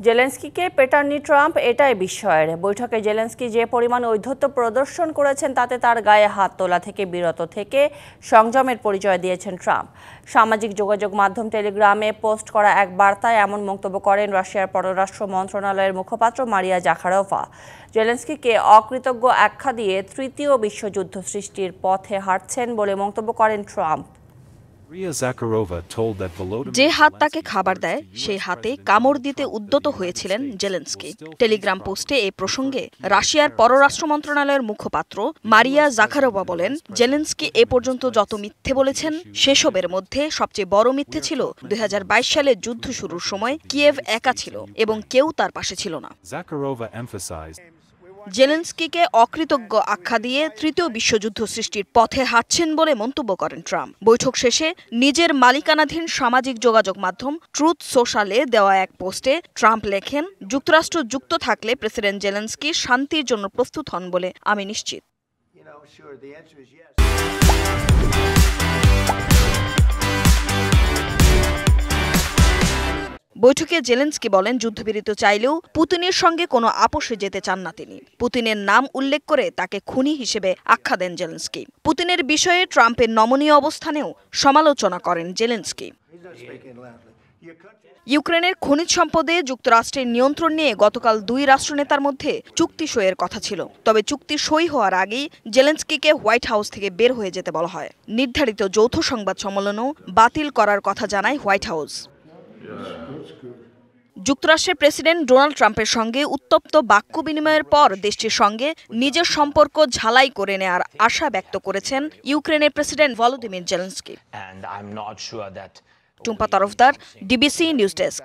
জেলেনস্কিকে পেটাননি Trump, এটাই বিস্ময়ের। বৈঠকে জেলেনস্কি যে পরিমাণ ঔদ্ধত্য প্রদর্শন করেছেন তাতে তার গায়ে হাত তোলা থেকে বিরত থেকে সংযমের পরিচয় দিয়েছেন ট্রাম্প। সামাজিক যোগাযোগ মাধ্যম টেলিগ্রামে পোস্ট করা এক বার্তায় এমন মন্তব্য করেন রাশিয়ার পররাষ্ট্র মন্ত্রণালয়ের মুখপাত্র মারিয়া জাখারোভা। জেলেনস্কিকে অকৃতজ্ঞ আখ্যা দিয়ে তৃতীয় বিশ্বযুদ্ধ সৃষ্টির পথে হাঁটছেন বলে মন্তব্য করেন ট্রাম্প। যে হাত তাকে খাবার দেয় সেই হাতে কামড় দিতে উদ্যত হয়েছিলেন জেলেনস্কি। টেলিগ্রাম পোস্টে এ প্রসঙ্গে রাশিয়ার পররাষ্ট্র মন্ত্রণালয়ের মুখপাত্র মারিয়া জাখারোভা বলেন, জেলেনস্কি এ পর্যন্ত যত মিথ্যে বলেছেন সেসবের মধ্যে সবচেয়ে বড় মিথ্যে ছিল 2022 সালে যুদ্ধ শুরুর সময় কিয়েভ একা ছিল এবং কেউ তার পাশে ছিল না। জেলেনস্কিকে অকৃতজ্ঞ আখ্যা দিয়ে তৃতীয় বিশ্বযুদ্ধ সৃষ্টির পথে হাঁটছেন বলে মন্তব্য করেন ট্রাম্প। বৈঠক শেষে নিজের মালিকানাধীন সামাজিক যোগাযোগ মাধ্যম ট্রুথ সোশ্যালে দেওয়া এক পোস্টে ট্রাম্প লেখেন, যুক্তরাষ্ট্র যুক্ত থাকলে প্রেসিডেন্ট জেলেনস্কি শান্তির জন্য প্রস্তুত হন বলে আমি নিশ্চিত। বৈঠকে জেলেনস্কি বলেন, যুদ্ধবিরতি চাইলেও পুতিনের সঙ্গে কোনো আপোষে যেতে চান না তিনি। পুতিনের নাম উল্লেখ করে তাকে খুনি হিসেবে আখ্যা দেন জেলেনস্কি। পুতিনের বিষয়ে ট্রাম্পের নমনীয় অবস্থানেও সমালোচনা করেন জেলেনস্কি। ইউক্রেনের খনিজ সম্পদে যুক্তরাষ্ট্রের নিয়ন্ত্রণ নিয়ে গতকাল দুই রাষ্ট্রনেতার মধ্যে চুক্তি সইয়ের কথা ছিল। তবে চুক্তি সই হওয়ার আগেই জেলেনস্কিকে হোয়াইট হাউস থেকে বের হয়ে যেতে বলা হয়। নির্ধারিত যৌথ সংবাদ সম্মেলনও বাতিল করার কথা জানায় হোয়াইট হাউস। যুক্তরাষ্ট্রের প্রেসিডেন্ট ডোনাল্ড ট্রাম্পের সঙ্গে উত্তপ্ত বাক্য বিনিময়ের পর দেশটির সঙ্গে নিজের সম্পর্ক ঝালাই করে নেওয়ার আশা ব্যক্ত করেছেন ইউক্রেনের president Volodymyr Zelensky. Tumpa Tarafdar, DBC news desk.